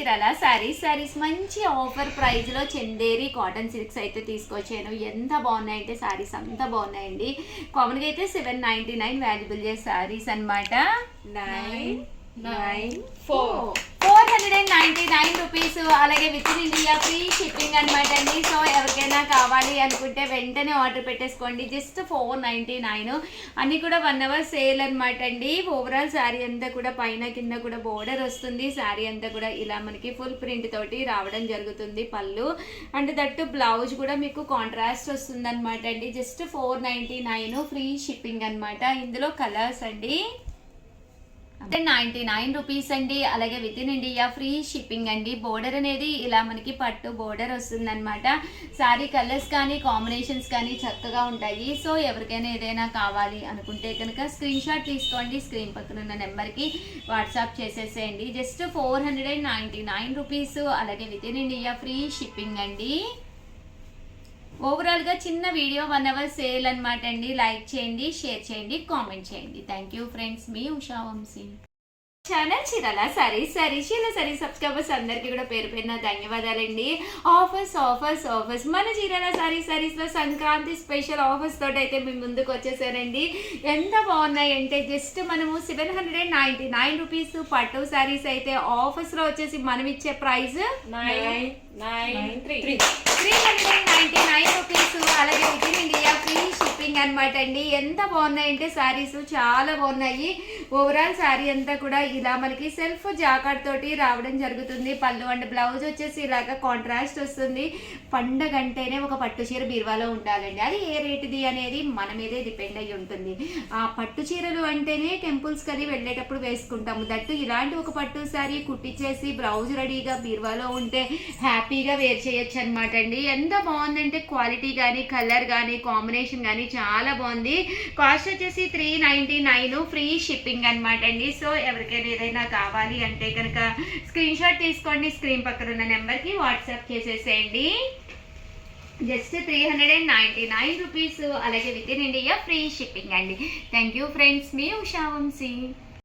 చీరాల సారీస్ మంచి offer price లో Chanderi cotton silks అయితే తీసుకొచ్చాను. ఎంత బాగున్నాయంటే సారీస్ అంత బాగున్నాయండి. కామన్ గా అయితే 799 వాల్యుబుల్ చేసే సారీస్ అనమాట. 499 రూపీస్. అలాగే with in India free shipping అనమాట అండి. సో ఎవరికైనా కావాలి అనుకుంటే వెంటనే ఆర్డర్ పెట్టేసుకోండి. జస్ట్ 499. అన్ని కూడా 1 hour సేల్ అనమాట అండి. ఓవరాల్ శారీ అంతా కూడా పైన కింద కూడా బోర్డర్ వస్తుంది. శారీ అంతా కూడా ఇలా మనకి ఫుల్ ప్రింట్ తోటి రావడం జరుగుతుంది. పళ్ళు అండ్ దట్టు బ్లౌజ్ కూడా మీకు కాంట్రాస్ట్ వస్తుంది అనమాట అండి. జస్ట్ 499 ఫ్రీ షిప్పింగ్ అనమాట. ఇందులో కలర్స్ అండి 99 రూపీస్ అండి. అలాగే with in India free shipping అండి. బోర్డర్ అనేది ఇలా మనకి పట్టు బోర్డర్ వస్తుంది అనమాట. శారీ కలర్స్ కానీ కాంబినేషన్స్ కానీ చక్కగా ఉంటాయి. సో ఎవరికైనా ఏదైనా కావాలి అనుకుంటే కనుక స్క్రీన్ షాట్ తీసుకోండి. స్క్రీన్ పక్కన ఉన్న నెంబర్కి వాట్సాప్ చేసేసేయండి. Just 499 rupees. అలాగే with in India free shipping అండి. ఓవరాల్ గా చిన్న వీడియో 1 hour సేల్ అనమాట అండి. లైక్ చేయండి, షేర్ చేయండి, కామెంట్ చేయండి. థ్యాంక్ యూ ఫ్రెండ్స్, మీ Usha Vamshi. Channel Chirala sarees subscribers అందరికీ కూడా పేరు పేరున ధన్యవాదాలండి. ఆఫర్స్ మన చీరాల సారీస్ లో సంక్రాంతి స్పెషల్ ఆఫర్స్ తోటి అయితే మేము ముందుకు వచ్చేసారండి. ఎంత బాగున్నాయి అంటే జస్ట్ మనము 799 రూపీస్ పట్టు సారీస్ అయితే ఆఫర్స్ లో వచ్చేసి మనం ఇచ్చే ప్రైస్ 399 రూపీస్. అలాగే with in India free shipping అనమాట అండి. ఎంత బాగున్నాయి అంటే సారీస్ చాలా బాగున్నాయి. ఓవరాల్ శారీ అంతా కూడా ఇలా మనకి సెల్ఫ్ జాకాట్ తోటి రావడం జరుగుతుంది. పళ్ళు అండ్ బ్లౌజ్ వచ్చేసి ఇలాగా కాంట్రాస్ట్ వస్తుంది. పండగ అంటేనే ఒక పట్టు చీర బీరువాలో ఉండాలండి. అది ఏ రేటుది అనేది మన మీదే డిపెండ్ అయ్యి ఉంటుంది. ఆ పట్టు చీరలు అంటేనే టెంపుల్స్ కది వెళ్ళేటప్పుడు వేసుకుంటాము. దట్టు ఇలాంటి ఒక పట్టు శారీ కుట్టించేసి బ్లౌజ్ రెడీగా బీరువాలో ఉంటే హ్యాపీగా వేర్ చేయొచ్చు అనమాట అండి. ఎంత బాగుందంటే క్వాలిటీ కానీ కలర్ కానీ కాంబినేషన్ కానీ చాలా బాగుంది. కాస్ట్ వచ్చేసి 399 ఫ్రీ షిప్పింగ్ అనమాట అండి. సో ఎవరికైనా ఏదైనా కావాలి అంటే కనుక స్క్రీన్ షాట్ తీసుకోండి. స్క్రీన్ పక్కన ఉన్న నెంబర్కి వాట్సాప్ చేసేసేయండి. Just 399 rupees. అలాగే with in India free shipping అండి. థ్యాంక్ యూ ఫ్రెండ్స్, మీ ఉషా వంశీ.